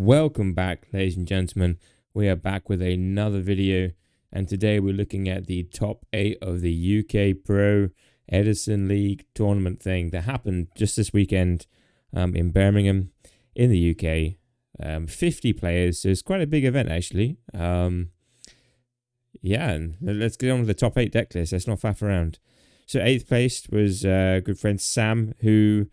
Welcome back, ladies and gentlemen. We are back with another video, and today we're looking at the top 8 of the UKayPro Edison League tournament thing that happened just this weekend in Birmingham in the UK. 50 players, so it's quite a big event actually. Yeah, and let's get on with the top 8 deck list. Let's not faff around. So 8th place was good friend Sam, who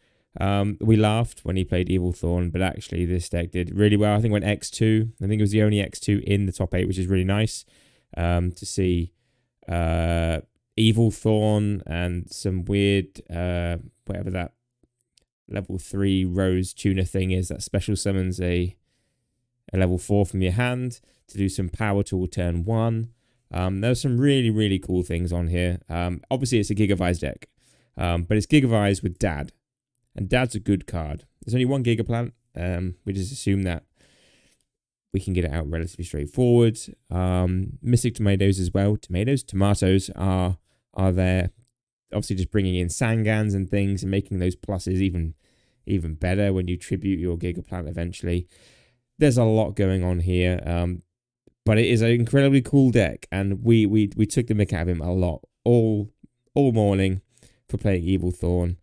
we laughed when he played Evil Thorn, but actually this deck did really well. I think it went X2. I think it was the only X2 in the top 8, which is really nice to see. Evil Thorn and some weird, whatever that level 3 Rose Tuner thing is, that special summons a level 4 from your hand to do some power tool turn 1. There's some really cool things on here. Obviously it's a Gigavise deck, but it's Gigavise with Dad. And Dad's a good card. There's only one Gigaplant. We just assume that we can get it out relatively straightforward. Mystic Tomatoes as well. Tomatoes are there. Obviously just bringing in Sangans and things and making those pluses even better when you tribute your Gigaplant eventually. There's a lot going on here. But it is an incredibly cool deck. And we took the mick out of him a lot. All morning for playing Evil Thorn.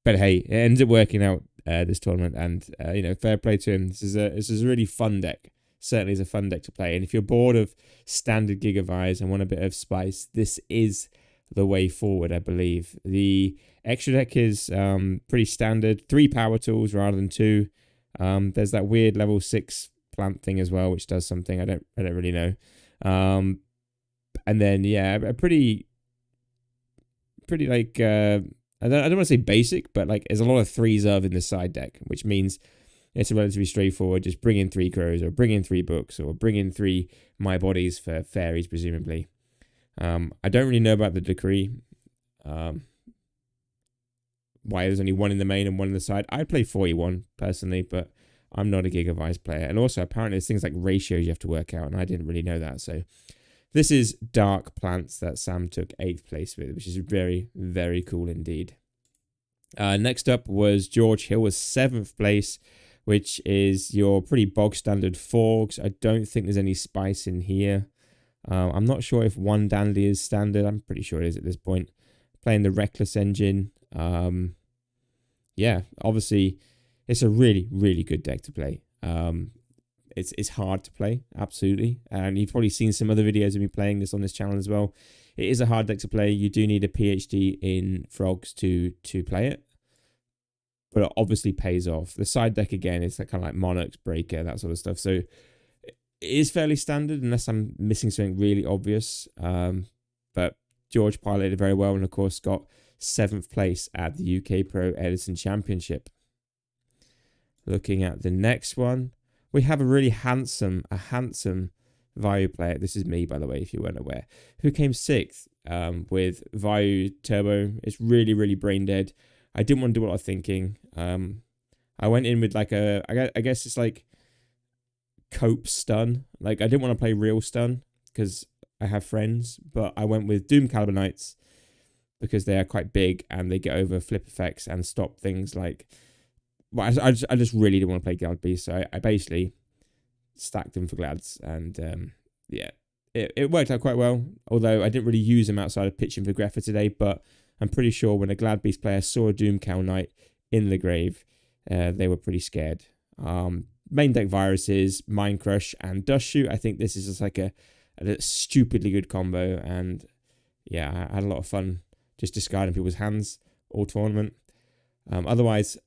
But hey, it ends up working out this tournament, and fair play to him. This is a really fun deck. Certainly is a fun deck to play. And if you're bored of standard Gigavise and want a bit of spice, this is the way forward, I believe. The extra deck is pretty standard. 3 power tools rather than 2. There's that weird level 6 plant thing as well, which does something I don't really know. And then yeah, a pretty like I don't want to say basic, but like there's a lot of 3s in the side deck, which means it's a relatively straightforward. Just bring in 3 crows, or bring in 3 books, or bring in 3 my bodies for fairies, presumably. I don't really know about the decree. Why there's only 1 in the main and 1 in the side. I'd play 41 personally, but I'm not a Gigavise player. And also apparently there's things like ratios you have to work out, and I didn't really know that. So this is Dark Plants that Sam took 8th place with, which is very cool indeed. Next up was George Hill was 7th place, which is your pretty bog standard Forgs. I don't think there's any spice in here. I'm not sure if 1 Dandy is standard. I'm pretty sure it is at this point. Playing the Reckless engine. Yeah, obviously it's a really good deck to play. It's hard to play, absolutely. And you've probably seen some other videos of me playing this on this channel as well. It is a hard deck to play. You do need a PhD in frogs to play it. But it obviously pays off. The side deck, again, is kind of like Monarchs, Breaker, that sort of stuff. So it is fairly standard unless I'm missing something really obvious. But George piloted very well and, of course, got 7th place at the UKayPro Edison Championship. Looking at the next one, we have a really handsome Vayu player. This is me, by the way, if you weren't aware, who came 6th with Vayu Turbo. It's really brain dead. I didn't want to do what I was thinking. I went in with like I guess it's like cope stun. Like I didn't want to play real stun because I have friends, but I went with Doom Caliber Knights because they are quite big and they get over flip effects and stop things like. Well, I just really didn't want to play Glad Beast, so I basically stacked them for Glads, and yeah, it worked out quite well, although I didn't really use them outside of pitching for Greffa today, but I'm pretty sure when a Glad Beast player saw a Doom Cow Knight in the grave, they were pretty scared. Main deck viruses, Mind Crush, and Dust Shoot. I think this is just like a stupidly good combo, and yeah, I had a lot of fun just discarding people's hands all tournament. Otherwise,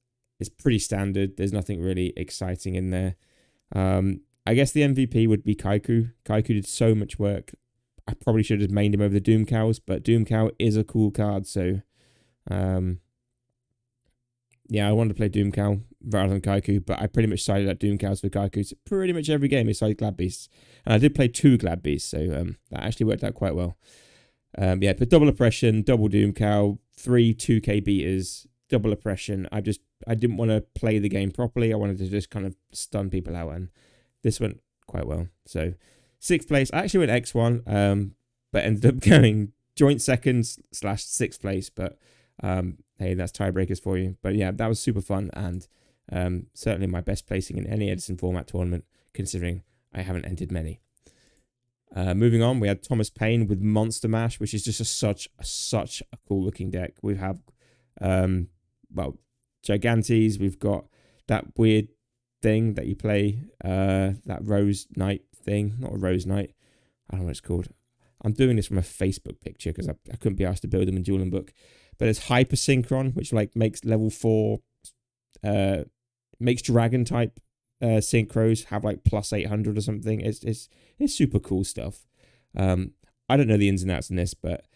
it's pretty standard. There's nothing really exciting in there. I guess the MVP would be Kaiku. Kaiku did so much work. I probably should have mained him over the Doom Cows, but Doom Cow is a cool card, so yeah, I wanted to play Doom Cow rather than Kaiku, but I pretty much sided at Doom Cows for Kaiku. So pretty much every game besides Glad Beasts. And I did play 2 Glad Beasts, so that actually worked out quite well. Yeah, but double oppression, double Doom Cow, 3 2k beaters, double oppression. I didn't want to play the game properly. I wanted to just kind of stun people out, and this went quite well. So 6th place. I actually went X1, but ended up going joint 2nd / 6th place. But hey, that's tiebreakers for you. But yeah, that was super fun, and Certainly my best placing in any Edison format tournament, considering I haven't entered many. Moving on, we had Thomas Paine with Monster Mash, which is just such a cool looking deck. We have, Gigantes. We've got that weird thing that you play, that Rose Knight thing. Not a Rose Knight. I don't know what it's called. I'm doing this from a Facebook picture because I couldn't be asked to build them in Dueling Book. But it's Hyper Synchron, which like makes level 4, makes dragon type synchros have like plus 800 or something. It's super cool stuff. I don't know the ins and outs in this, but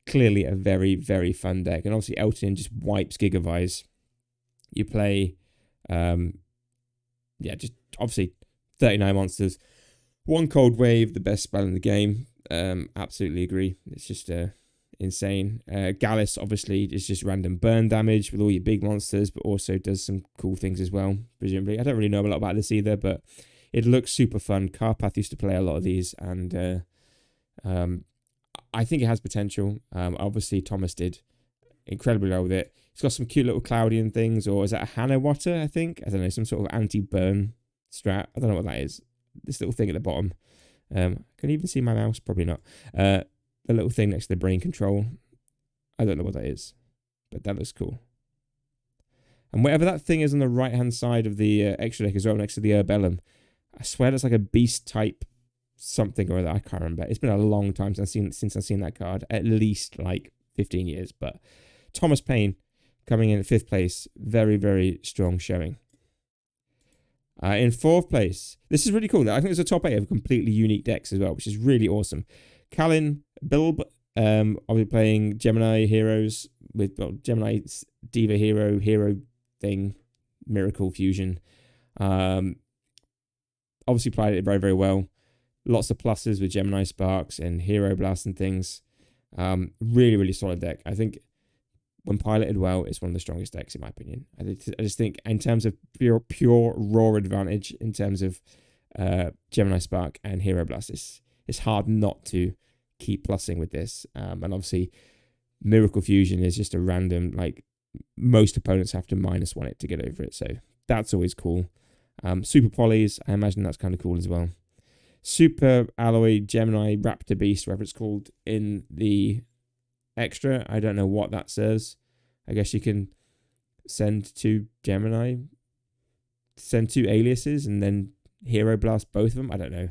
clearly a very, very fun deck. And obviously Elton just wipes Gigavise. You play, just obviously 39 monsters. One Cold Wave, the best spell in the game. Absolutely agree. It's just insane. Gallus obviously is just random burn damage with all your big monsters, but also does some cool things as well, presumably. I don't really know a lot about this either, but it looks super fun. Carpath used to play a lot of these, and I think it has potential. Obviously Thomas did incredibly well with it. It's got some cute little Cloudian things, or is that a Hanawater, I think? I don't know, some sort of anti-burn strat. I don't know what that is. This little thing at the bottom. Can you even see my mouse? Probably not. The little thing next to the brain control. I don't know what that is, but that looks cool. And whatever that thing is on the right-hand side of the extra deck as well, next to the Herbellum, I swear that's like a beast type something or other. I can't remember. It's been a long time since I've seen that card. At least like 15 years. But Thomas Paine coming in at 5th place. Very, very strong showing. In 4th place, this is really cool. I think it's a top 8 of completely unique decks as well, which is really awesome. Kalin Bilb, obviously playing Gemini heroes with Gemini Diva hero thing, Miracle Fusion. Obviously played it very, very well. Lots of pluses with Gemini Sparks and Hero Blast and things. Really, really solid deck. I think when piloted well, it's one of the strongest decks in my opinion. I just think in terms of pure raw advantage, in terms of Gemini Spark and Hero Blast, it's hard not to keep plussing with this. And obviously Miracle Fusion is just a random, like most opponents have to -1 it to get over it. So that's always cool. Super Polys, I imagine that's kind of cool as well. Super Alloy Gemini Raptor Beast, whatever it's called in the extra. I don't know what that says. I guess you can send 2 Gemini, send 2 aliases, and then Hero Blast both of them. I don't know.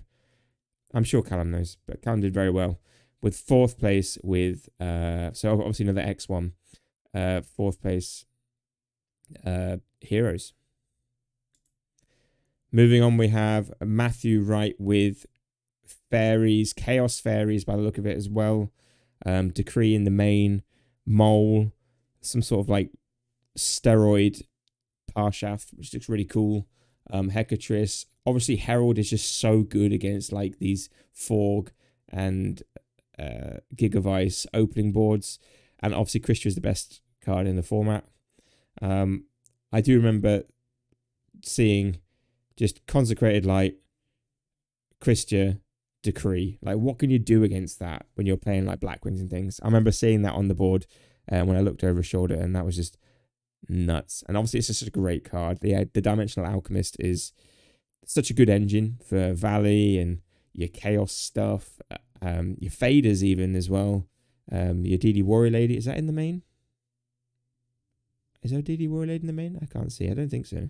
I'm sure Callum knows, but Callum did very well with 4th place with so obviously another X1. 4th place Heroes. Moving on, we have Matthew Wright with Fairies, Chaos Fairies by the look of it as well. Decree in the main, Mole, some sort of like steroid Parshath, which looks really cool. Hecatrice. Obviously, Herald is just so good against like these Forg and Gigavise opening boards. And obviously, Christia is the best card in the format. I do remember seeing just Consecrated Light, Christia, Decree. Like, what can you do against that when you're playing like Blackwings and things? I remember seeing that on the board when I looked over his shoulder, and that was just nuts. And obviously, it's just a great card. The Dimensional Alchemist is such a good engine for Valley and your Chaos stuff, your Faders even as well. Your DD Warrior Lady, is that in the main? Is there a DD Warrior Lady in the main? I can't see. I don't think so.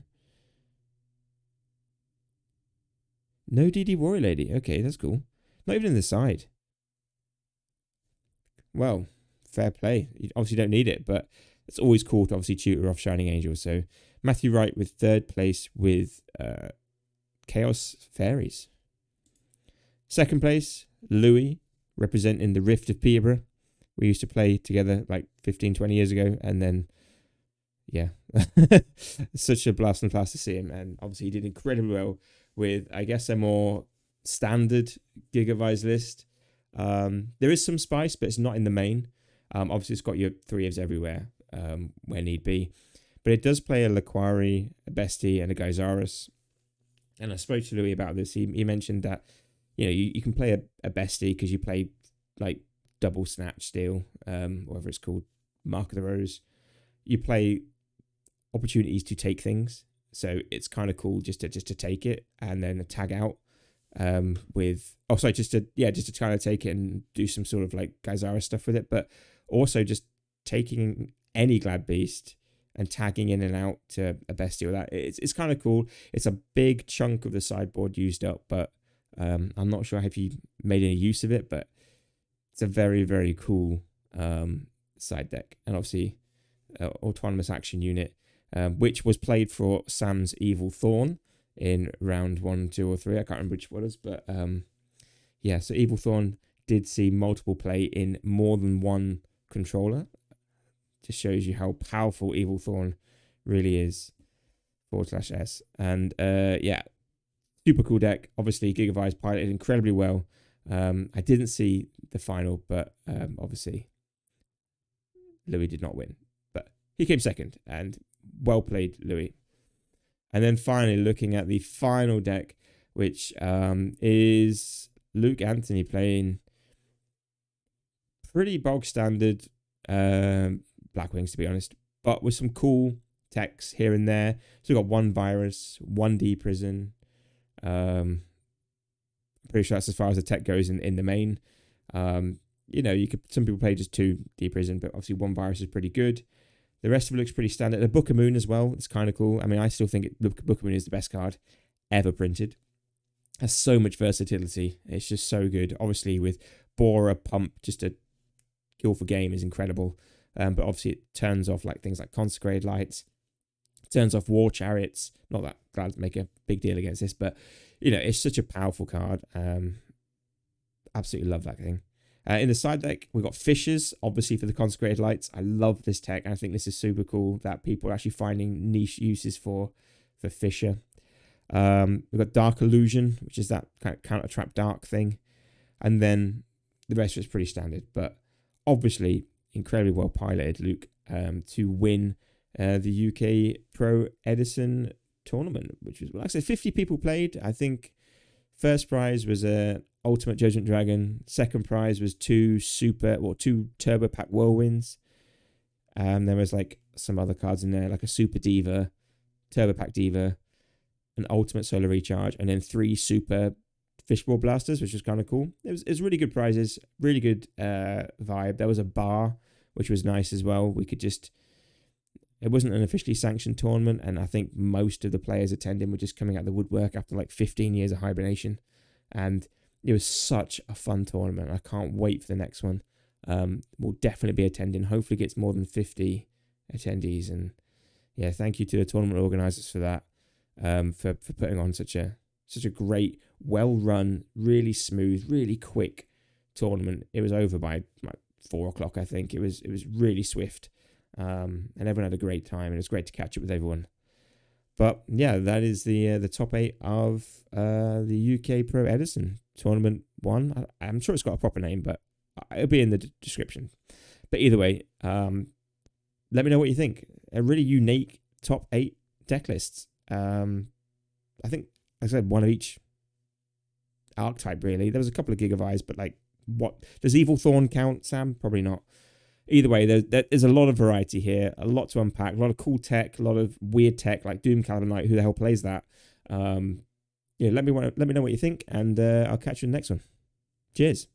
No DD Warrior Lady. Okay, that's cool. Not even in the side. Well, fair play. You obviously don't need it, but it's always cool to obviously tutor off Shining Angel. So Matthew Wright with 3rd place with Chaos Fairies. 2nd place, Louis, representing the Rift of Peterborough. We used to play together like 15, 20 years ago, and then yeah, such a blast and blast to see him. And obviously he did incredibly well with, I guess, a more standard Gigavise list. There is some spice, but it's not in the main. Obviously it's got your 3 everywhere where need be. But it does play a Laquari, a Bestie, and a Gyzaris. And I spoke to Louis about this. He mentioned that, you know, you can play a Bestie because you play like double Snatch Steel, whatever it's called, Mark of the Rose. You play opportunities to take things, So it's kind of cool just to take it and then tag out just to kind of take it and do some sort of like Geyzara stuff with it, but also just taking any Glad Beast and tagging in and out to a bestie with that. It's kind of cool. It's a big chunk of the sideboard used up, but I'm not sure if you made any use of it, but it's a very, very cool side deck. And obviously autonomous action unit, which was played for Sam's Evil Thorn in round 1, 2, or 3. I can't remember which one it was, but so Evil Thorn did see multiple play in more than one controller. Just shows you how powerful Evil Thorn really is. /S. And super cool deck. Obviously, Gigavi's piloted incredibly well. I didn't see the final, but obviously Louis did not win. But he came second, and well played, Louis. And then finally, looking at the final deck, which is Luke Anthony playing pretty bog standard Black Wings, to be honest, but with some cool techs here and there. So we've got 1 Virus, 1 D-Prison. Pretty sure that's as far as the tech goes in the main. Some people play just 2 D-Prison, but obviously 1 Virus is pretty good. The rest of it looks pretty standard. A Book of Moon as well. It's kind of cool. I mean, I still think Book of Moon is the best card ever printed. Has so much versatility. It's just so good. Obviously, with Borer, Pump, just a kill for game is incredible. But obviously, it turns off like things like Consecrated Lights. It turns off War Chariots. Not that glad to make a big deal against this, but it's such a powerful card. Absolutely love that thing. In the side deck, we've got Fishers, obviously for the Consecrated Lights. I love this tech. I think this is super cool that people are actually finding niche uses for Fisher. We've got Dark Illusion, which is that kind of counter-trap dark thing. And then the rest of it's pretty standard. But obviously, incredibly well piloted, Luke, to win the UKayPro Edison tournament, which was, like I said, 50 people played. I think first prize was a Ultimate Judgment Dragon. Second prize was 2 Turbo Pack Whirlwinds. There was like some other cards in there, like a Super Diva, Turbo Pack Diva, an Ultimate Solar Recharge, and then 3 Super Fishbowl Blasters, which was kind of cool. It was really good prizes, really good vibe. There was a bar, which was nice as well. It wasn't an officially sanctioned tournament, and I think most of the players attending were just coming out of the woodwork after like 15 years of hibernation. And it was such a fun tournament. I can't wait for the next one. We'll definitely be attending. Hopefully gets more than 50 attendees. And yeah, thank you to the tournament organisers for that, for putting on such a great, well-run, really smooth, really quick tournament. It was over by like 4 o'clock, I think. It was really swift. And everyone had a great time, and it was great to catch up with everyone. But yeah, that is the top 8 of the UKayPro Edison Tournament 1. I'm sure it's got a proper name, but it'll be in the description. But either way, let me know what you think. A really unique top 8 deck lists. I think, like I said, one of each archetype, really. There was a couple of Gigavi's, but like, what does Evil Thorn count, Sam? Probably not. Either way, there's a lot of variety here, a lot to unpack, a lot of cool tech, a lot of weird tech like Doom Caliber Knight. Who the hell plays that? Let me know what you think, and I'll catch you in the next one. Cheers.